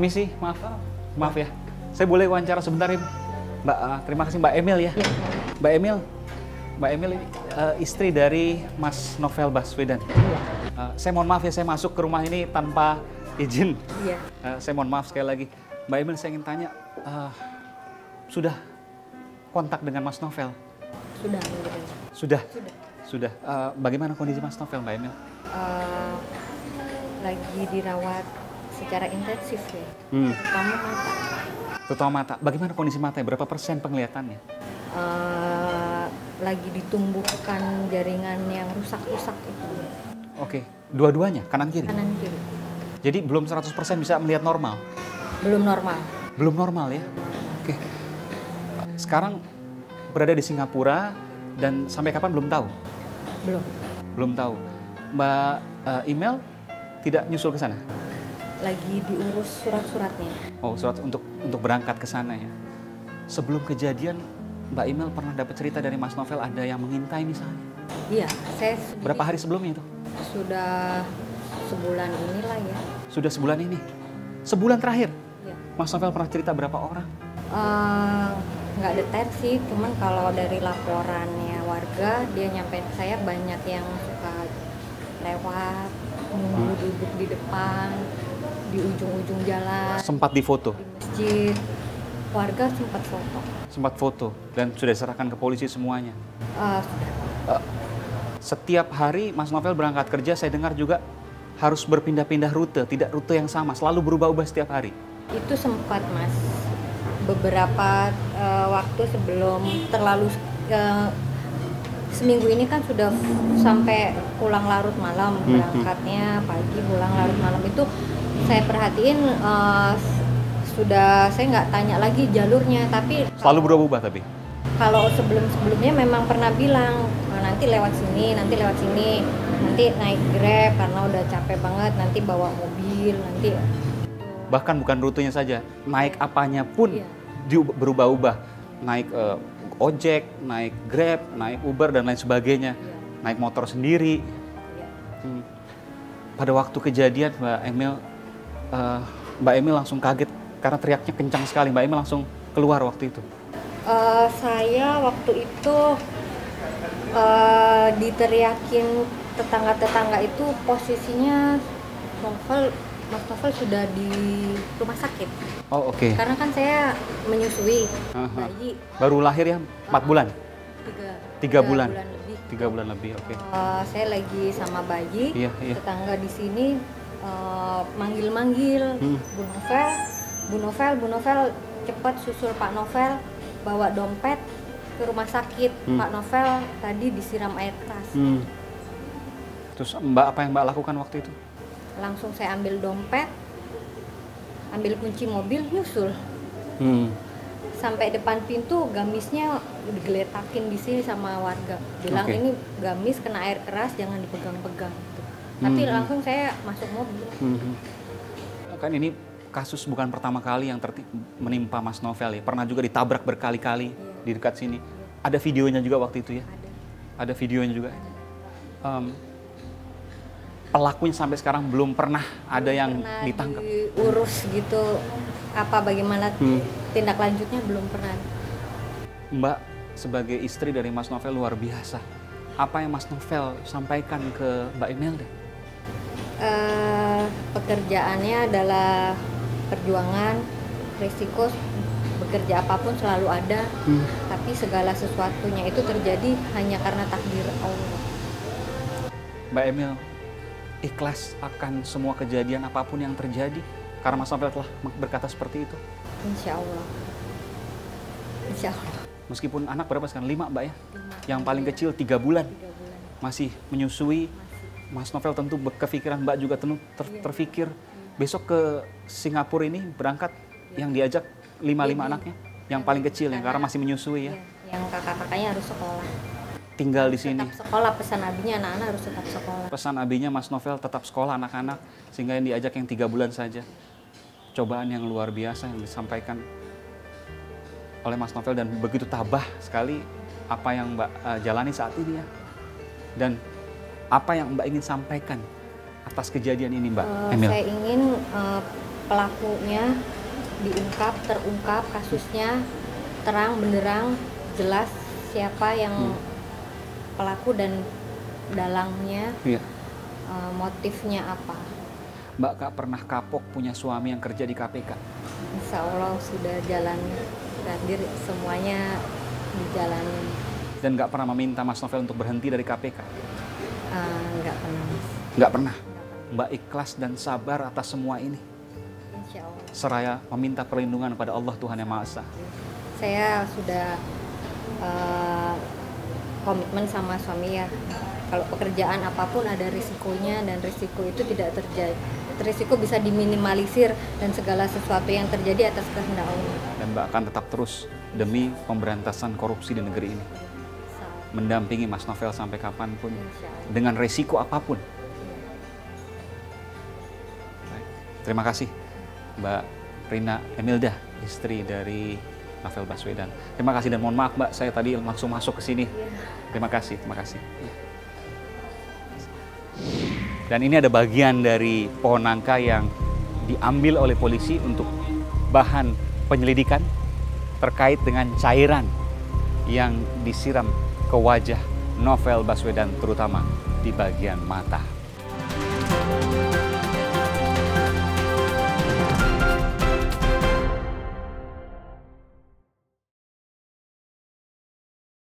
Permisi, maaf ya. Saya boleh wawancara sebentar ya, Mbak? Terima kasih Mbak Emil ya. Mbak Emil ini istri dari Mas Novel Baswedan. Saya mohon maaf ya, saya masuk ke rumah ini tanpa izin. Iya. Saya mohon maaf sekali lagi. Mbak Emil, saya ingin tanya, sudah kontak dengan Mas Novel? Sudah. Sudah. Bagaimana kondisi Mas Novel, Mbak Emil? Lagi dirawat secara intensif ya, terutama mata. Terutama mata. Bagaimana kondisi mata? Berapa persen penglihatannya? Lagi ditumbuhkan jaringan yang rusak-rusak itu. Oke, dua-duanya, kanan kiri? Kanan kiri. Jadi belum 100% bisa melihat normal? Belum normal. Belum normal ya? Oke. Sekarang berada di Singapura dan sampai kapan belum tahu? Belum tahu. Mbak Emil tidak nyusul ke sana? Lagi diurus surat-suratnya. Oh, surat untuk berangkat ke sana ya. Sebelum kejadian, Mbak Emil pernah dapat cerita dari Mas Novel ada yang mengintai misalnya? Iya, saya Berapa hari sebelumnya itu? sudah sebulan inilah ya. Sudah sebulan ini? Sebulan terakhir? Iya. Mas Novel pernah cerita berapa orang? Nggak detail sih, cuman kalau dari laporannya warga, dia nyampein ke saya banyak yang suka lewat, nunggu duduk di depan, di ujung-ujung jalan. Sempat difoto? Di masjid, warga sempat foto. Sempat foto dan sudah diserahkan ke polisi semuanya? Sudah. Setiap hari Mas Novel berangkat kerja, saya dengar juga harus berpindah-pindah rute, tidak rute yang sama, selalu berubah-ubah setiap hari. Itu sempat Mas, beberapa waktu sebelum terlalu seminggu ini kan sudah sampai pulang larut malam, berangkatnya pagi pulang larut malam. Itu saya perhatiin saya nggak tanya lagi jalurnya, tapi Selalu berubah-ubah tapi? kalau sebelum-sebelumnya memang pernah bilang nanti lewat sini, nanti naik Grab karena udah capek banget, nanti bawa mobil, nanti. Bahkan bukan rutenya saja, naik apanya pun Iya. berubah-ubah. Naik ojek, naik Grab, naik Uber dan lain sebagainya. Iya. Naik motor sendiri. Iya. Pada waktu kejadian Mbak Emil langsung kaget karena teriaknya kencang sekali. Mbak Emil langsung keluar waktu itu. Saya waktu itu diteriakin tetangga-tetangga itu posisinya Mas Novel sudah di rumah sakit. Oh oke. Karena kan saya menyusui bayi. Baru lahir ya, 4 bulan? 3 bulan. Lebih. 3 bulan lebih, oke. Saya lagi sama bayi, Iya. tetangga di sini manggil-manggil, Bu Novel, cepat susul Pak Novel, bawa dompet ke rumah sakit. Pak Novel tadi disiram air keras. Terus Mbak, apa yang Mbak lakukan waktu itu? Langsung saya ambil dompet, ambil kunci mobil, nyusul. Sampai depan pintu, gamisnya digeletakin di sini sama warga. Bilang ini gamis kena air keras, jangan dipegang-pegang. Gitu. Tapi langsung saya masuk mobil. Kan ini kasus bukan pertama kali yang menimpa Mas Novel ya. Pernah juga ditabrak berkali-kali di dekat sini. Ada videonya juga waktu itu ya? Ada videonya juga. Pelakunya sampai sekarang belum pernah ada yang ditangkap. Diurus gitu, bagaimana tindak lanjutnya belum pernah. Mbak sebagai istri dari Mas Novel luar biasa. Apa yang Mas Novel sampaikan ke Mbak Imelda? Pekerjaannya adalah perjuangan, risiko, bekerja apapun selalu ada, tapi segala sesuatunya itu terjadi hanya karena takdir Allah. Mbak Emil ikhlas akan semua kejadian apapun yang terjadi karena Mas Novel telah berkata seperti itu? Insya Allah. Meskipun anak berapa sekarang? 5 Mbak ya? 5. Yang paling kecil 3 bulan. 3 bulan. Masih menyusui. Mas Novel tentu kepikiran, Mbak juga tentu terpikir besok ke Singapura ini berangkat yang diajak 5 anaknya, yang paling kecil yang karena masih menyusui ya. Yang kakak-kakaknya harus sekolah. Tinggal di sini. Tetap sekolah, pesan abinya anak-anak harus tetap sekolah. Pesan abinya Mas Novel tetap sekolah anak-anak sehingga yang diajak yang 3 bulan saja. Cobaan yang luar biasa yang disampaikan oleh Mas Novel dan begitu tabah sekali apa yang Mbak jalani saat ini ya. Dan apa yang Mbak ingin sampaikan atas kejadian ini, Mbak Emil? Saya ingin pelakunya diungkap, terungkap kasusnya, terang benderang, jelas siapa yang pelaku dan dalangnya, motifnya apa. Mbak gak pernah kapok punya suami yang kerja di KPK? Insya Allah sudah jalan hadir, semuanya dijalani. Dan gak pernah meminta Mas Novel untuk berhenti dari KPK? Nggak pernah, Mas. Nggak pernah? Mbak ikhlas dan sabar atas semua ini? Insya Allah. Seraya meminta perlindungan pada Allah Tuhan Yang Maha Esa? Saya sudah komitmen sama suami ya. Kalau pekerjaan apapun ada risikonya, dan risiko itu tidak terjadi. Risiko bisa diminimalisir, dan segala sesuatu yang terjadi atas kehendak Allah. Dan Mbak akan tetap terus demi pemberantasan korupsi di negeri ini, mendampingi Mas Novel sampai kapanpun, dengan resiko apapun. Baik. Terima kasih Mbak Rina Emilda, istri dari Novel Baswedan. Terima kasih dan mohon maaf Mbak, saya tadi langsung masuk ke sini. Terima kasih, terima kasih. Dan ini ada bagian dari pohon nangka yang diambil oleh polisi untuk bahan penyelidikan terkait dengan cairan yang disiram ke wajah Novel Baswedan, terutama di bagian mata.